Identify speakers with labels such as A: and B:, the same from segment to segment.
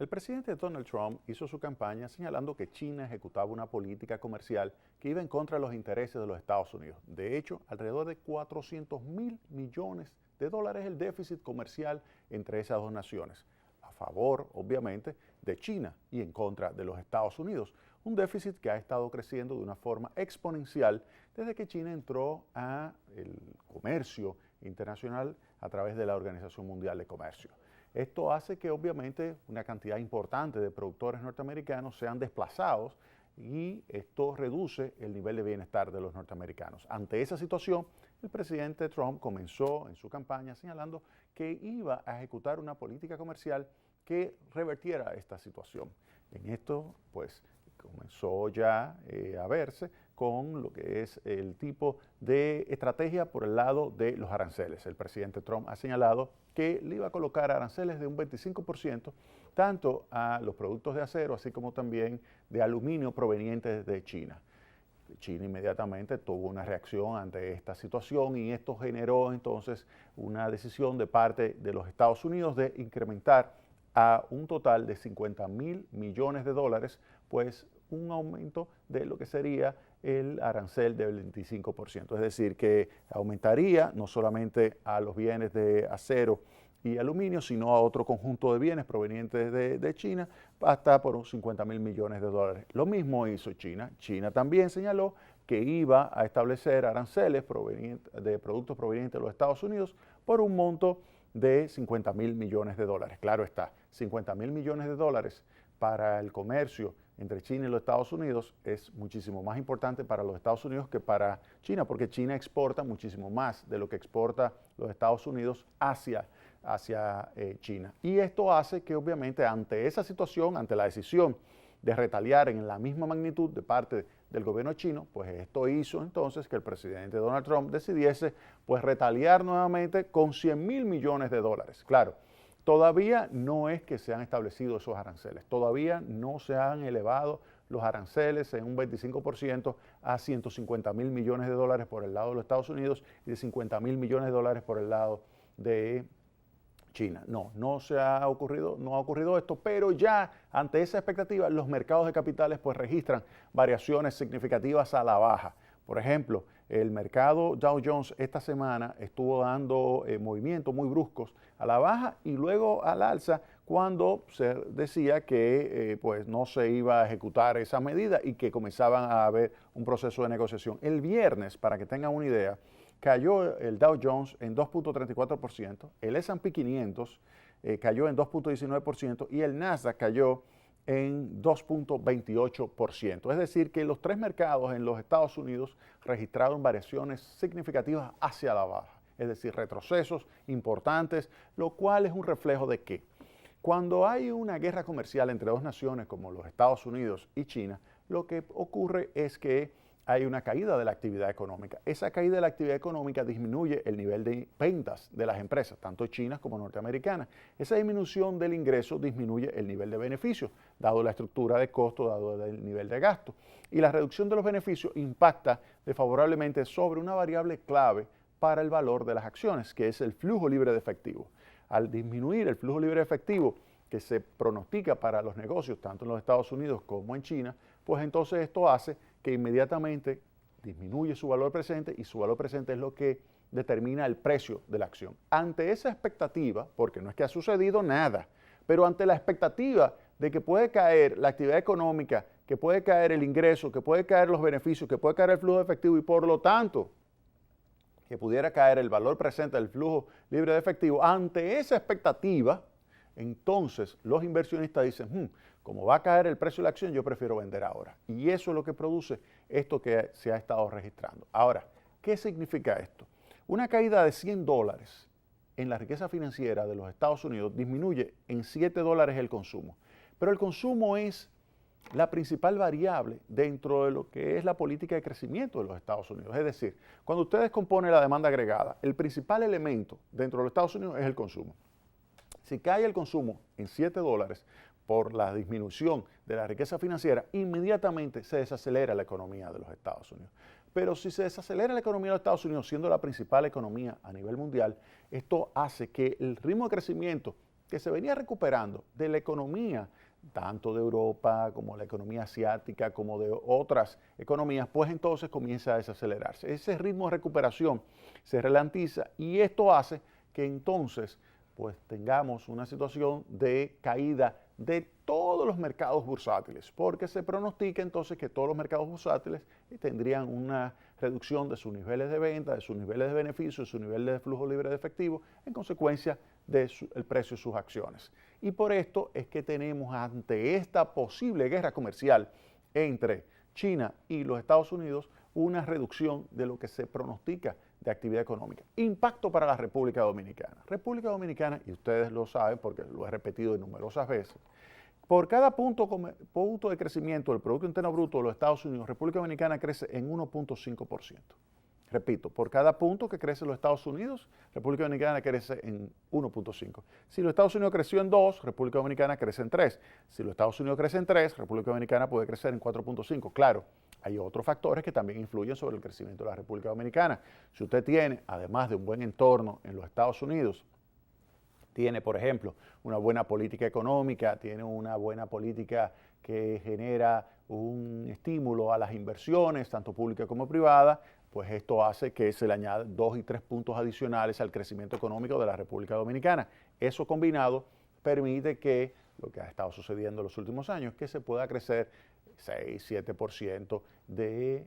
A: El presidente Donald Trump hizo su campaña señalando que China ejecutaba una política comercial que iba en contra de los intereses de los Estados Unidos. De hecho, alrededor de 400.000 millones de dólares el déficit comercial entre esas dos naciones, a favor, obviamente, de China y en contra de los Estados Unidos. Un déficit que ha estado creciendo de una forma exponencial desde que China entró al comercio internacional a través de la Organización Mundial de Comercio. Esto hace que obviamente una cantidad importante de productores norteamericanos sean desplazados y esto reduce el nivel de bienestar de los norteamericanos. Ante esa situación, el presidente Trump comenzó en su campaña señalando que iba a ejecutar una política comercial que revertiera esta situación. En esto, pues, comenzó ya a verse con lo que es el tipo de estrategia por el lado de los aranceles. El presidente Trump ha señalado que le iba a colocar aranceles de un 25% tanto a los productos de acero, así como también de aluminio provenientes de China. China inmediatamente tuvo una reacción ante esta situación y esto generó entonces una decisión de parte de los Estados Unidos de incrementar a un total de 50.000 millones de dólares, pues un aumento de lo que sería el arancel del 25%. Es decir, que aumentaría no solamente a los bienes de acero y aluminio, sino a otro conjunto de bienes provenientes de China, hasta por unos 50.000 millones de dólares. Lo mismo hizo China. China también señaló que iba a establecer aranceles de productos provenientes de los Estados Unidos por un monto de 50.000 millones de dólares. Claro está, 50.000 millones de dólares para el comercio entre China y los Estados Unidos es muchísimo más importante para los Estados Unidos que para China, porque China exporta muchísimo más de lo que exporta los Estados Unidos hacia China. Y esto hace que obviamente ante esa situación, ante la decisión de retaliar en la misma magnitud de parte del gobierno chino, pues esto hizo entonces que el presidente Donald Trump decidiese pues retaliar nuevamente con 100.000 millones de dólares. Claro, todavía no es que se han establecido esos aranceles, todavía no se han elevado los aranceles en un 25% a 150.000 millones de dólares por el lado de los Estados Unidos y de 50.000 millones de dólares por el lado de China. No ha ocurrido esto, pero ya ante esa expectativa los mercados de capitales pues registran variaciones significativas a la baja. Por ejemplo, el mercado Dow Jones esta semana estuvo dando movimientos muy bruscos a la baja y luego al alza cuando se decía que pues no se iba a ejecutar esa medida y que comenzaban a haber un proceso de negociación. El viernes, para que tengan una idea, cayó el Dow Jones en 2.34%, el S&P 500 cayó en 2.19% y el Nasdaq cayó en 2.28%. Es decir, que los tres mercados en los Estados Unidos registraron variaciones significativas hacia la baja, es decir, retrocesos importantes, lo cual es un reflejo de que cuando hay una guerra comercial entre dos naciones como los Estados Unidos y China, lo que ocurre es que hay una caída de la actividad económica. Esa caída de la actividad económica disminuye el nivel de ventas de las empresas, tanto chinas como norteamericanas. Esa disminución del ingreso disminuye el nivel de beneficios, dado la estructura de costo, dado el nivel de gasto. Y la reducción de los beneficios impacta desfavorablemente sobre una variable clave para el valor de las acciones, que es el flujo libre de efectivo. Al disminuir el flujo libre de efectivo que se pronostica para los negocios, tanto en los Estados Unidos como en China, pues entonces esto hace que inmediatamente disminuye su valor presente y su valor presente es lo que determina el precio de la acción. Ante esa expectativa, porque no es que ha sucedido nada, pero ante la expectativa de que puede caer la actividad económica, que puede caer el ingreso, que puede caer los beneficios, que puede caer el flujo de efectivo y por lo tanto que pudiera caer el valor presente del flujo libre de efectivo, ante esa expectativa, entonces los inversionistas dicen, como va a caer el precio de la acción, yo prefiero vender ahora. Y eso es lo que produce esto que se ha estado registrando. Ahora, ¿qué significa esto? Una caída de $100 en la riqueza financiera de los Estados Unidos disminuye en $7 el consumo. Pero el consumo es la principal variable dentro de lo que es la política de crecimiento de los Estados Unidos. Es decir, cuando ustedes componen la demanda agregada, el principal elemento dentro de los Estados Unidos es el consumo. Si cae el consumo en $7 por la disminución de la riqueza financiera, inmediatamente se desacelera la economía de los Estados Unidos. Pero si se desacelera la economía de los Estados Unidos, siendo la principal economía a nivel mundial, esto hace que el ritmo de crecimiento que se venía recuperando de la economía, tanto de Europa como la economía asiática, como de otras economías, pues entonces comienza a desacelerarse. Ese ritmo de recuperación se ralentiza y esto hace que entonces pues tengamos una situación de caída de todos los mercados bursátiles, porque se pronostica entonces que todos los mercados bursátiles tendrían una reducción de sus niveles de venta, de sus niveles de beneficio, de su nivel de flujo libre de efectivo, en consecuencia del precio de sus acciones. Y por esto es que tenemos ante esta posible guerra comercial entre China y los Estados Unidos una reducción de lo que se pronostica de actividad económica. Impacto para la República Dominicana. República Dominicana, y ustedes lo saben porque lo he repetido numerosas veces, por cada punto de crecimiento del Producto Interno Bruto de los Estados Unidos, República Dominicana crece en 1.5%. Repito, por cada punto que crece los Estados Unidos, República Dominicana crece en 1.5. Si los Estados Unidos creció en 2, República Dominicana crece en 3. Si los Estados Unidos crece en 3, República Dominicana puede crecer en 4.5. Claro, hay otros factores que también influyen sobre el crecimiento de la República Dominicana. Si usted tiene, además de un buen entorno en los Estados Unidos, tiene, por ejemplo, una buena política económica, tiene una buena política que genera un estímulo a las inversiones, tanto públicas como privadas, pues esto hace que se le añaden 2 y 3 puntos adicionales al crecimiento económico de la República Dominicana. Eso combinado permite que lo que ha estado sucediendo en los últimos años, que se pueda crecer 6-7% de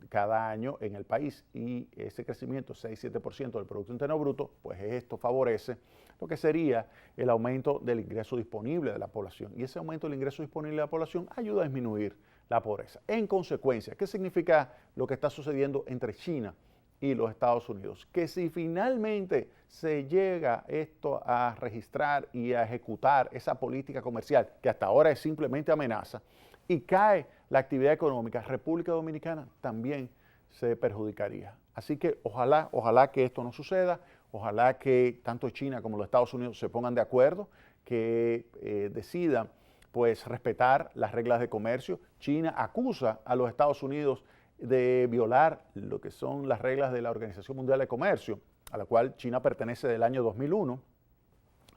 A: cada año en el país. Y ese crecimiento, 6-7% del Producto Interno Bruto, pues esto favorece lo que sería el aumento del ingreso disponible de la población. Y ese aumento del ingreso disponible de la población ayuda a disminuir la pobreza. En consecuencia, ¿qué significa lo que está sucediendo entre China y los Estados Unidos? Que si finalmente se llega esto a registrar y a ejecutar esa política comercial, que hasta ahora es simplemente amenaza, y cae la actividad económica, República Dominicana también se perjudicaría. Así que ojalá que esto no suceda, ojalá que tanto China como los Estados Unidos se pongan de acuerdo, que decidan pues respetar las reglas de comercio. China acusa a los Estados Unidos de violar lo que son las reglas de la Organización Mundial de Comercio, a la cual China pertenece del año 2001,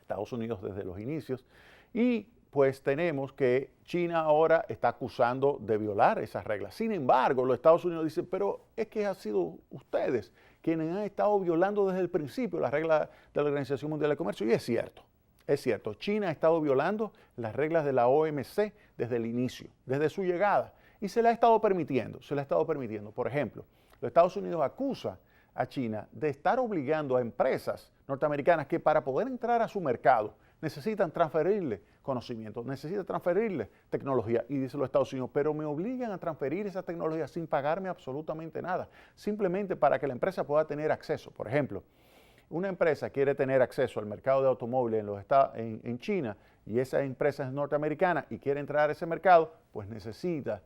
A: Estados Unidos desde los inicios, y pues tenemos que China ahora está acusando de violar esas reglas. Sin embargo, los Estados Unidos dicen, pero es que han sido ustedes quienes han estado violando desde el principio las reglas de la Organización Mundial de Comercio, y es cierto, China ha estado violando las reglas de la OMC desde el inicio, desde su llegada, y se le ha estado permitiendo. Por ejemplo, los Estados Unidos acusa a China de estar obligando a empresas norteamericanas que para poder entrar a su mercado necesitan transferirle conocimiento, necesitan transferirle tecnología. Y dicen los Estados Unidos, pero me obligan a transferir esa tecnología sin pagarme absolutamente nada, simplemente para que la empresa pueda tener acceso. Por ejemplo, una empresa quiere tener acceso al mercado de automóviles en China y esa empresa es norteamericana y quiere entrar a ese mercado, pues necesita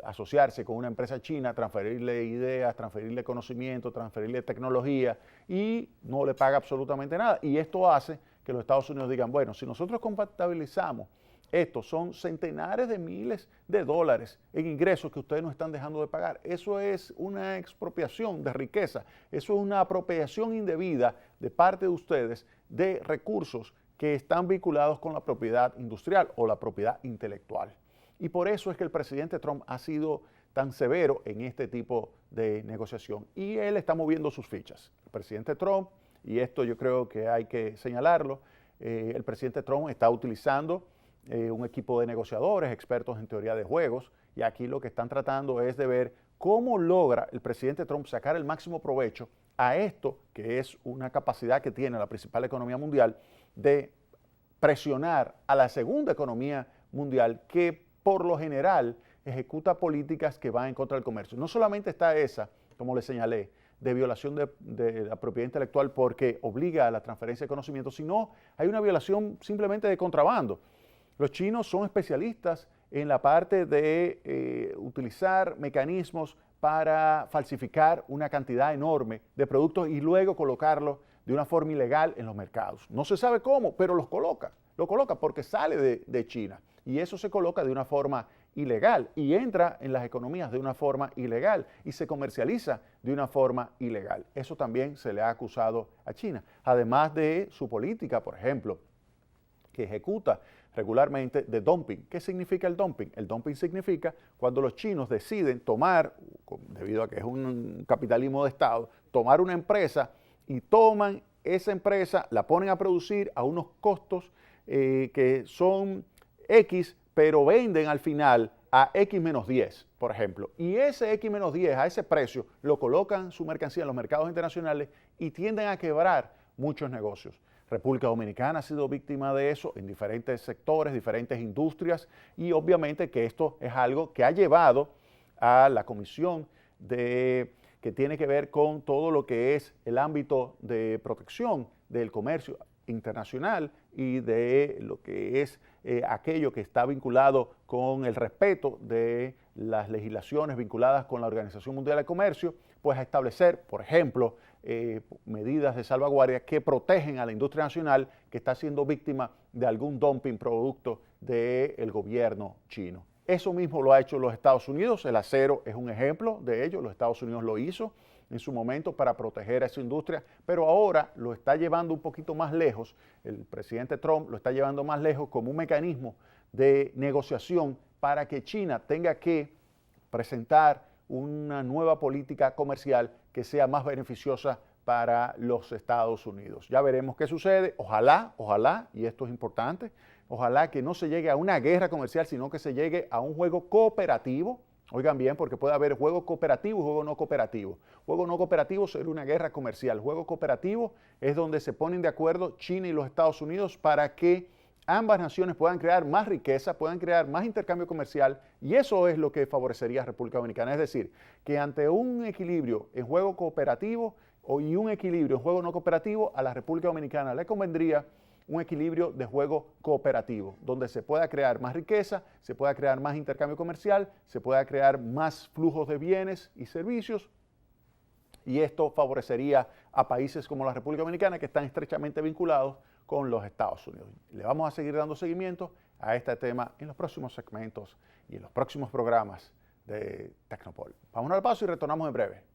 A: asociarse con una empresa china, transferirle ideas, transferirle conocimiento, transferirle tecnología y no le paga absolutamente nada. Y esto hace que los Estados Unidos digan, bueno, si nosotros compatibilizamos esto, son centenares de miles de dólares en ingresos que ustedes no están dejando de pagar. Eso es una expropiación de riqueza, eso es una apropiación indebida de parte de ustedes de recursos que están vinculados con la propiedad industrial o la propiedad intelectual. Y por eso es que el presidente Trump ha sido tan severo en este tipo de negociación. Y él está moviendo sus fichas. El presidente Trump, y esto yo creo que hay que señalarlo, el presidente Trump está utilizando un equipo de negociadores, expertos en teoría de juegos, y aquí lo que están tratando es de ver cómo logra el presidente Trump sacar el máximo provecho a esto, que es una capacidad que tiene la principal economía mundial, de presionar a la segunda economía mundial, que por lo general ejecuta políticas que van en contra del comercio. No solamente está esa, como le señalé, de violación de la propiedad intelectual porque obliga a la transferencia de conocimiento, sino hay una violación simplemente de contrabando. Los chinos son especialistas en la parte de utilizar mecanismos para falsificar una cantidad enorme de productos y luego colocarlos de una forma ilegal en los mercados. No se sabe cómo, pero los coloca. Lo coloca porque sale de China y eso se coloca de una forma ilegal y entra en las economías de una forma ilegal y se comercializa de una forma ilegal. Eso también se le ha acusado a China, además de su política, por ejemplo, que ejecuta regularmente de dumping. ¿Qué significa el dumping? El dumping significa cuando los chinos deciden tomar, debido a que es un capitalismo de Estado, tomar una empresa y toman esa empresa, la ponen a producir a unos costos que son X, pero venden al final a X menos 10, por ejemplo. Y ese X menos 10, a ese precio, lo colocan su mercancía en los mercados internacionales y tienden a quebrar muchos negocios. República Dominicana ha sido víctima de eso en diferentes sectores, diferentes industrias, y obviamente que esto es algo que ha llevado a la comisión que tiene que ver con todo lo que es el ámbito de protección del comercio internacional y de lo que es aquello que está vinculado con el respeto de las legislaciones vinculadas con la Organización Mundial del Comercio, pues a establecer, por ejemplo, medidas de salvaguardia que protegen a la industria nacional que está siendo víctima de algún dumping producto del gobierno chino. Eso mismo lo ha hecho los Estados Unidos, el acero es un ejemplo de ello, los Estados Unidos lo hizo en su momento para proteger a esa industria, pero ahora lo está llevando un poquito más lejos, el presidente Trump lo está llevando más lejos como un mecanismo de negociación para que China tenga que presentar una nueva política comercial que sea más beneficiosa para los Estados Unidos. Ya veremos qué sucede, ojalá, y esto es importante, ojalá que no se llegue a una guerra comercial, sino que se llegue a un juego cooperativo. Oigan bien, porque puede haber juego cooperativo y juego no cooperativo. Juego no cooperativo sería una guerra comercial. Juego cooperativo es donde se ponen de acuerdo China y los Estados Unidos para que ambas naciones puedan crear más riqueza, puedan crear más intercambio comercial, y eso es lo que favorecería a República Dominicana. Es decir, que ante un equilibrio en juego cooperativo y un equilibrio en juego no cooperativo, a la República Dominicana le convendría un equilibrio de juego cooperativo, donde se pueda crear más riqueza, se pueda crear más intercambio comercial, se pueda crear más flujos de bienes y servicios, y esto favorecería a países como la República Dominicana, que están estrechamente vinculados con los Estados Unidos. Le vamos a seguir dando seguimiento a este tema en los próximos segmentos y en los próximos programas de Tecnopol. Vamos al paso y retornamos en breve.